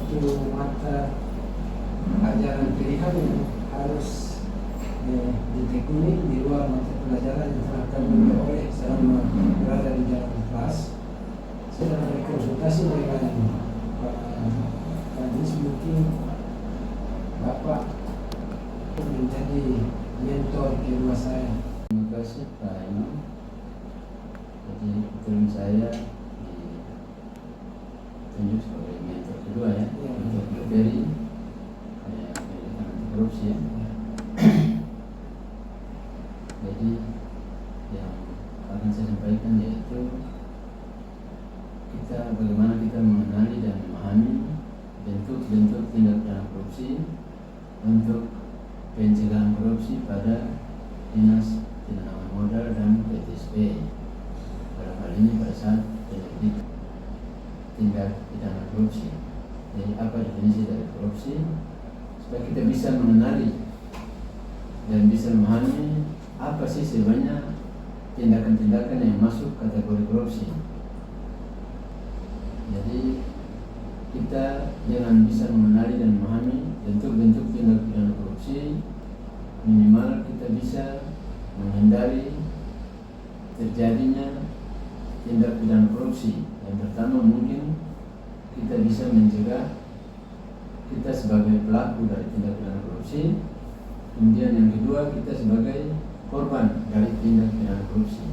satu mata ajaran pilihan yang harus ditekuni di luar mata pelajaran yang telah kami miliki oleh selama berada di dalam kelas. Saya sudah berkonsultasi dengan Pak Kadis, mungkin Bapak menjadi mentor kedua saya. Terima kasih Pak Imam. Jadi kebetulan saya ditunjuk sebagai mentor kedua ya, untuk materi kayak pendidikan anti korupsi ya. Jadi yang akan saya sampaikan yaitu bagaimana kita mengenali dan memahami bentuk-bentuk tindak pidana korupsi untuk pencegahan korupsi pada Dinas Penanaman Modal dan PTSP. Dalam hal ini pada saat penyelidikan tindak pidana korupsi. Jadi apa definisi dari korupsi? Supaya kita bisa mengenali dan bisa memahami apa sih sebenarnya tindakan-tindakan yang masuk kategori korupsi. Jadi kita dengan bisa mengenali dan memahami bentuk-bentuk tindak pidana korupsi, minimal kita bisa menghindari terjadinya tindak pidana korupsi. Yang pertama mungkin kita bisa mencegah kita sebagai pelaku dari tindak pidana korupsi. Kemudian yang kedua, kita sebagai korban dari tindak pidana korupsi.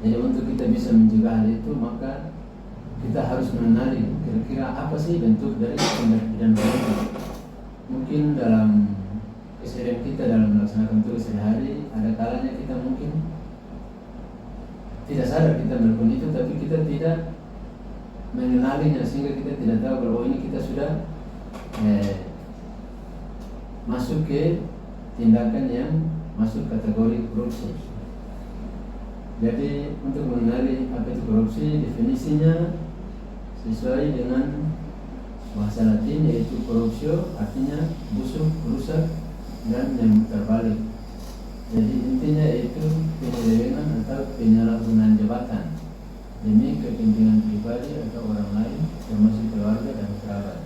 Jadi untuk kita bisa mencegah hal itu, maka kita harus mengenali kira-kira apa sih bentuk dari tindak pidana korupsi. Mungkin dalam keseharian kita dalam melaksanakan tugas sehari-hari, ada kalanya kita mungkin tidak sadar kita melakukan itu, tapi kita tidak mengenalinya sehingga kita tidak tahu bahwa ini kita sudah masuk ke tindakan yang masuk kategori korupsi. Jadi untuk mengenali apa itu korupsi, definisinya sesuai dengan bahasa Latin, yaitu corruptio, artinya busuk, rusak, dan yang terbalik. Jadi intinya yaitu penyelewengan atau penyalahgunaan jabatan demi kepentingan pribadi atau orang lain, termasuk keluarga dan kerabat.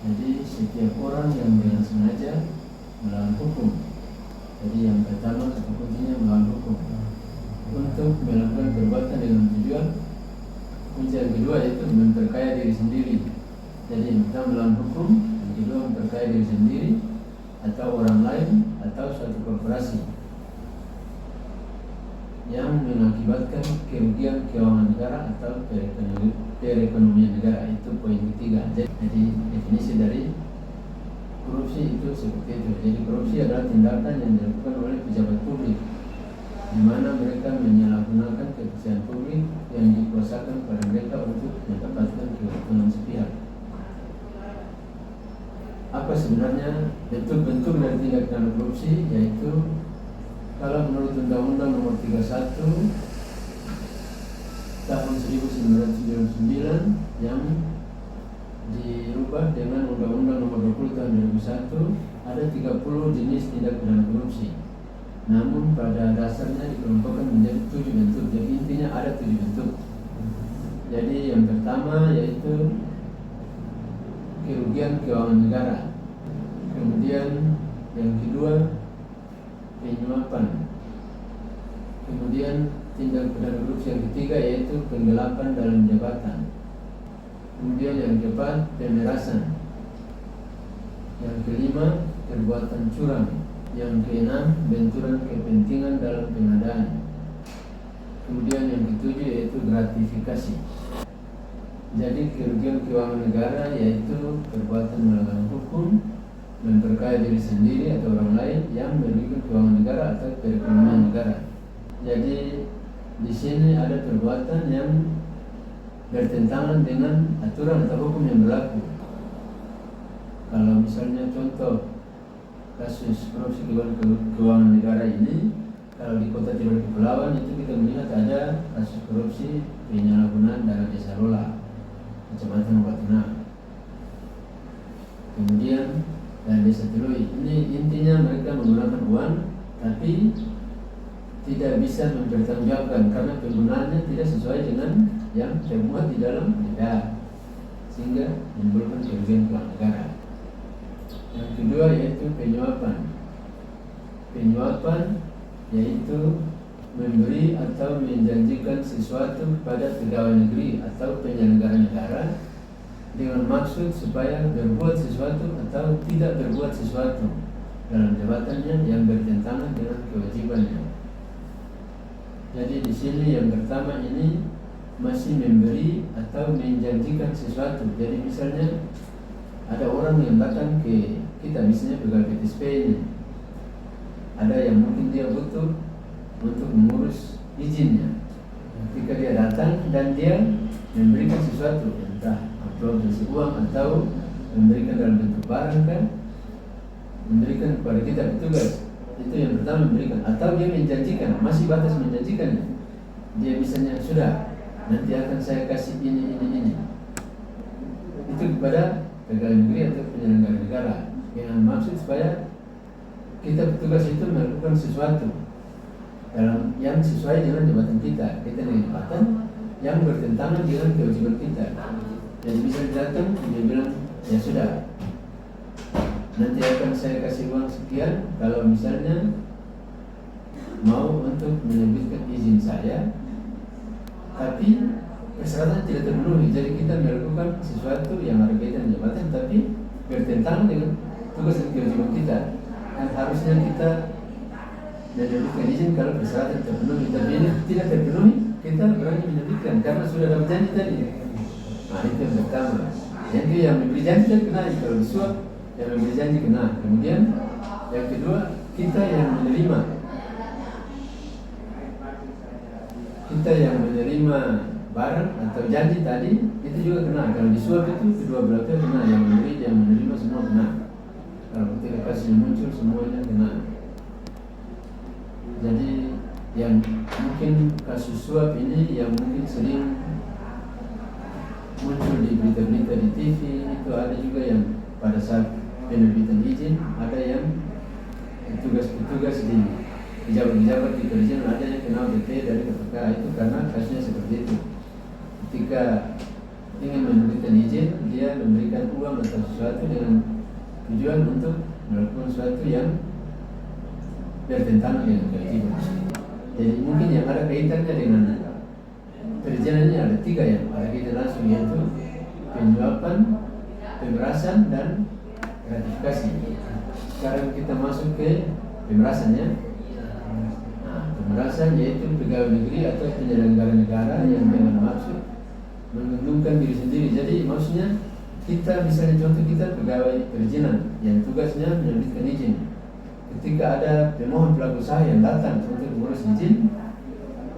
Jadi setiap orang yang dengan sengaja melawan hukum. Jadi yang pertama kata kuncinya melawan hukum. Untuk melakukan perbuatan dengan tujuan, kunci yang kedua yaitu memperkaya diri sendiri. Jadi yang pertama melawan hukum, yang kedua memperkaya diri sendiri atau orang lain atau suatu korporasi yang mengakibatkan kerugian keuangan negara atau perekonomian negara. Itu poin ketiga. Jadi definisi dari korupsi itu seperti itu. Jadi korupsi adalah tindakan yang dilakukan oleh pejabat publik di mana mereka menyalahgunakan kepercayaan publik yang dikuasakan pada mereka untuk mendapatkan keuntungan sepihak. Apa sebenarnya bentuk-bentuk dari tindak pidana korupsi? Yaitu kalau menurut Undang-Undang Nomor 31 Tahun 1999 yang dirubah dengan Undang-Undang Nomor 20 Tahun 2001, ada 30 jenis tindak pidana korupsi. Namun pada dasarnya dikelompokkan menjadi 7 bentuk. Jadi intinya ada 7 bentuk. Jadi yang pertama yaitu kerugian keuangan negara. Kemudian yang kedua penyuapan. Kemudian tindak pidana korupsi yang ketiga yaitu penggelapan dalam jabatan. Kemudian yang keempat pemerasan. Yang kelima perbuatan curang. Yang keenam benturan kepentingan dalam pengadaan. Kemudian yang ketujuh yaitu gratifikasi. Jadi kerugian keuangan negara yaitu perbuatan melanggar hukum, memperkaya diri sendiri atau orang lain yang merugikan keuangan negara atau perekonomian negara. Jadi di sini ada perbuatan yang bertentangan dengan aturan atau hukum yang berlaku. Kalau misalnya contoh kasus korupsi keuangan negara ini, kalau di Kota Tidore Kepulauan itu kita melihat ada kasus korupsi penyalahgunaan dana desa Lola, Kecamatan Watuna. Kemudian dan desa Tilui, ini intinya mereka menggunakan uang tapi tidak bisa mempertanggungjawabkan karena penggunaannya tidak sesuai dengan yang termuat di dalam DPR. sehingga menimbulkan kerugian keuangan negara. Yang kedua yaitu penyuapan. Penyuapan yaitu memberi atau menjanjikan sesuatu pada pegawai negeri atau penyelenggara negara dengan maksud supaya berbuat sesuatu atau tidak berbuat sesuatu dalam jabatannya yang bertentangan dengan kewajibannya. Jadi di sini yang pertama ini masih memberi atau menjanjikan sesuatu. Jadi misalnya ada orang yang datang ke kita, misalnya pegawai PTSP ini, ada yang mungkin dia butuh untuk mengurus izinnya. Ketika dia datang dan dia memberikan sesuatu, entah amplop berisi uang atau memberikan dalam bentuk barang kan, memberikan kepada kita petugas, itu yang pertama memberikan. Atau dia menjanjikan, masih batas menjanjikan, dia misalnya sudah nanti akan saya kasih ini, itu kepada pegawai negeri atau penyelenggara negara dengan maksud supaya kita petugas itu melakukan sesuatu dalam yang sesuai dengan jabatan kita dengan jabatan yang bertentangan dengan kewajiban kita. Jadi bisa datang dia bilang ya sudah nanti akan saya kasih uang sekian kalau misalnya mau untuk menerbitkan izin saya, tapi persyaratan tidak terpenuhi. Jadi kita melakukan sesuatu yang ada kaitan jabatan tapi bertentangan dengan tugas dan kewajiban kita. Dan harusnya kita menerbitkan izin kalau persyaratan terpenuhi, tapi ini tidak terpenuhi, kita berani menerbitkan karena sudah dapat janji tadi. Nah itu yang pertama. Yang yang memberi janji kan kena, kalau disuap yang memberi janji kena. Kemudian yang kedua, kita yang menerima. Kita yang menerima barang atau janji tadi itu juga kena. Kalau disuap itu kedua belah pihak kena, yang memberi, yang menerima semua kena. Kalau ketika kasus muncul semuanya kena. Jadi yang mungkin kasus suap ini yang mungkin sering muncul di berita-berita di TV itu ada juga yang pada saat penerbitan izin ada yang petugas-petugas di pejabat-pejabat di kerajaan ada yang kena OTT dari KPK. Itu karena kasusnya seperti itu. Ketika ingin menerbitkan izin, dia memberikan uang atau sesuatu dengan tujuan untuk melakukan sesuatu yang bertentangan dengan kewajiban. Jadi mungkin yang ada kaitannya dengan perizinan ini ada tiga yang ada kaitan langsung, yaitu penyuapan, pemerasan, dan gratifikasi. Sekarang kita masuk ke pemerasannya. Nah, pemerasan yaitu pegawai negeri atau penyelenggara negara yang dengan maksud menguntungkan diri sendiri. Jadi maksudnya kita misalnya contoh kita pegawai perizinan yang tugasnya menerbitkan izin. Ketika ada pemohon pelaku usaha yang datang untuk mengurus izin,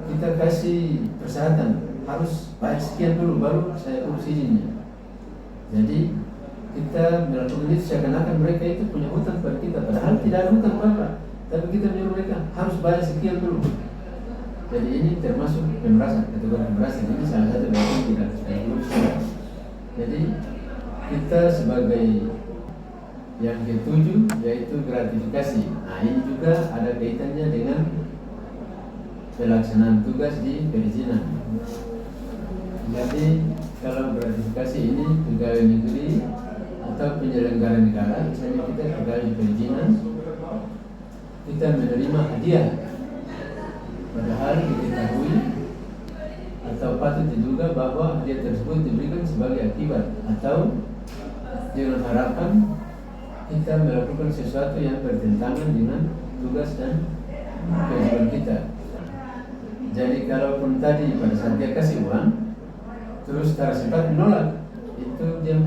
kita kasih persyaratan harus bayar sekian dulu baru saya urus izinnya. Jadi kita melakukan itu seakan-akan mereka itu punya hutang pada kita, padahal tidak ada hutang apa-apa, tapi kita menyuruh mereka harus bayar sekian dulu. Jadi ini termasuk pemerasan, kategori pemerasan. Ini salah satu bagian tidak sesuai. Jadi kita sebagai yang ketujuh yaitu gratifikasi. Nah ini juga ada kaitannya dengan pelaksanaan tugas di perizinan. Jadi kalau gratifikasi ini pegawai negeri atau penyelenggara negara, misalnya kita pegawai perizinan, kita menerima hadiah, padahal diketahui atau patut diduga bahwa hadiah tersebut diberikan sebagai akibat atau dengan harapan kita melakukan sesuatu yang bertentangan dengan tugas dan kewajiban kita. Jadi kalaupun tadi pada saat dia kasih uang terus secara sempat menolak, itu dia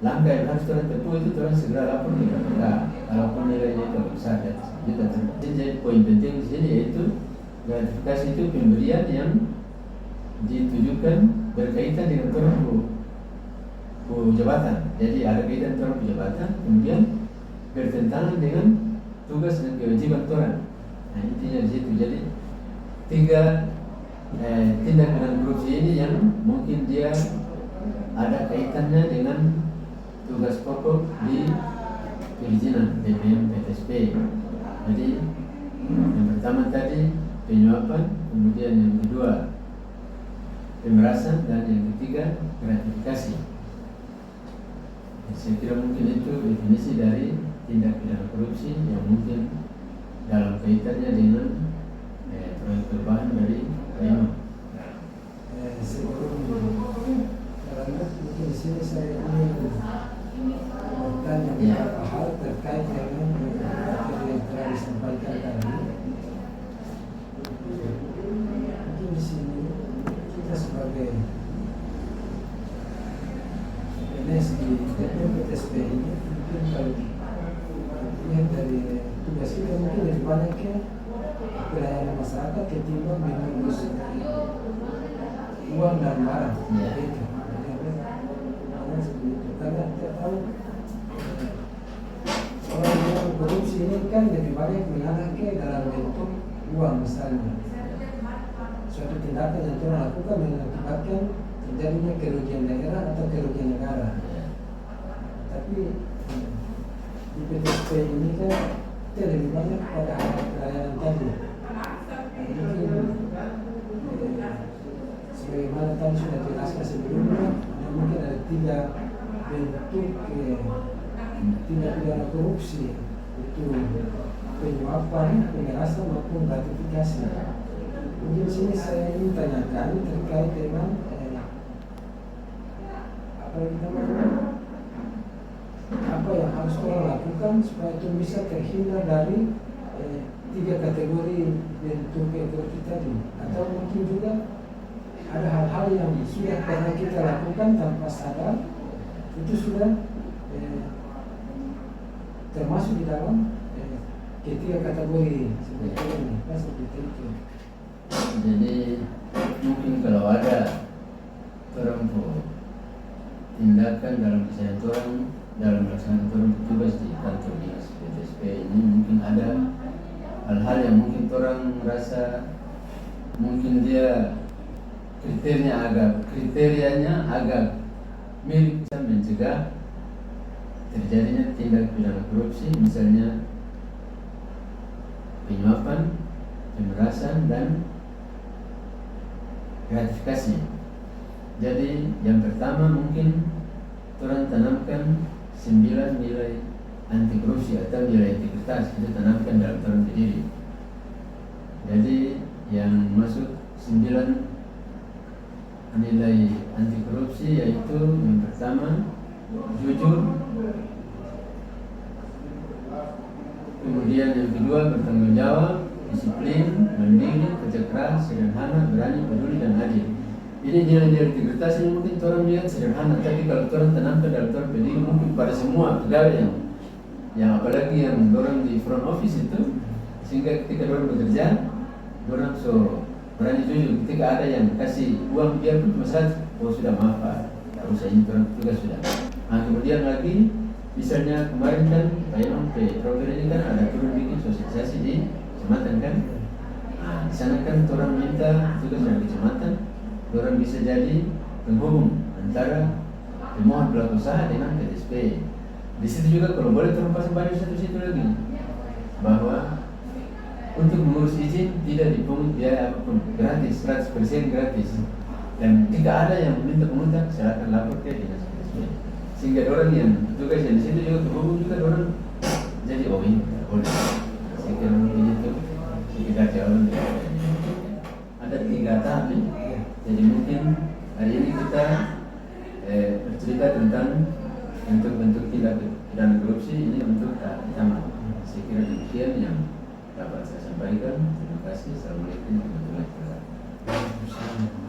langkah yang harus terus tempuh, itu terus segera lapor di KPK. Kalaupun nilainya itu besar dan sejuta. Jadi poin penting di sini yaitu gratifikasi itu pemberian yang ditujukan berkaitan dengan jabatan. Jadi ada kaitan orang jabatan, kemudian bertentangan dengan tugas dan kewajiban orang. Nah intinya di situ. Jadi tiga tindakan korupsi ini yang mungkin dia ada kaitannya dengan tugas pokok di perizinan BPM PTSP. Jadi yang pertama tadi penyuapan, kemudian yang kedua pemerasan, dan yang ketiga gratifikasi. saya kira mungkin itu definisi dari tindak pidana korupsi yang mungkin dalam kaitannya dengan proyek perubahan dari Lima. Sebelum karena mungkin di sini saya ingin bertanya beberapa hal terkait dengan materi yang telah disampaikan tadi. Mungkin di sini kita sebagai PNS di PTSP ini mungkin kalau lihat dari tugas kita mungkin lebih banyak ke pelayanan masyarakat ketimbang mengurus uang dan barang. Itu. Karena kita tahu orang yang korupsi ini kan lebih banyak mengarah ke dalam bentuk uang misalnya. Suatu tindakan yang telah lakukan mengakibatkan terjadinya kerugian daerah atau kerugian negara. Tapi di PTSP ini kan kita lebih banyak pada pelayanan tadi. Mungkin sebagaimana tadi sudah jelaskan sebelumnya, mungkin ada 3 bentuk tindak pidana korupsi, itu penyuapan, pemerasan maupun gratifikasi. Mungkin di sini saya ingin tanyakan terkait dengan apa yang harus orang lakukan supaya itu bisa terhindar dari 3 kategori bentuk korupsi tadi, atau mungkin juga ada hal-hal yang sudah pernah kita lakukan tanpa sadar itu sudah termasuk di dalam ketiga kategori seperti ini, seperti itu. Jadi mungkin kalau ada orang tindakan dalam kesehatan orang dalam melaksanakan orang petugas di kantor dinas PTSP ini, mungkin ada hal-hal yang mungkin orang merasa mungkin dia kriterianya agak mirip, bisa mencegah terjadinya tindak pidana korupsi, misalnya penyuapan, pemerasan, dan gratifikasi. Jadi yang pertama mungkin orang tanamkan 9 nilai anti korupsi atau nilai integritas, kita tanamkan dalam orang berdiri. Jadi yang masuk 9 nilai anti korupsi yaitu yang pertama jujur, kemudian yang kedua bertanggung jawab, disiplin, mandiri, kerja keras, sederhana, berani, peduli, dan adil. Ini nilai-nilai integritas ini mungkin orang lihat sederhana, tapi kalau orang tanamkan dalam orang berdiri mungkin pada semua pegawai yang apalagi yang orang di front office itu, sehingga ketika orang bekerja orang so berani jujur. Ketika ada yang kasih uang biarpun cuma satu, sudah maaf Pak, tidak usah, ini orang tugas sudah. Nah, kemudian lagi misalnya kemarin kan Pak Imam program ini kan ada turun bikin sosialisasi di kecamatan kan. Nah, di sana kan orang minta tugas dari kecamatan, orang bisa jadi penghubung antara pemohon pelaku usaha dengan PTSP. Di situ juga kalau boleh orang pasang banyak satu situ lagi bahwa untuk mengurus izin tidak dipungut biaya apapun, gratis, 100% gratis. Dan jika ada yang meminta penghutang, silakan lapor ke dinas PTSP. Sehingga orang yang tugas yang di situ juga terhubung juga orang jadi ini boleh. Saya kira mungkin itu sekitar jawaban. Ada 3 tahap ini. Jadi mungkin hari ini kita bercerita tentang bentuk-bentuk tindak pidana korupsi ini untuk pertama. Saya kira demikian yang dapat saya sampaikan. Terima kasih. Assalamualaikum warahmatullahi wabarakatuh.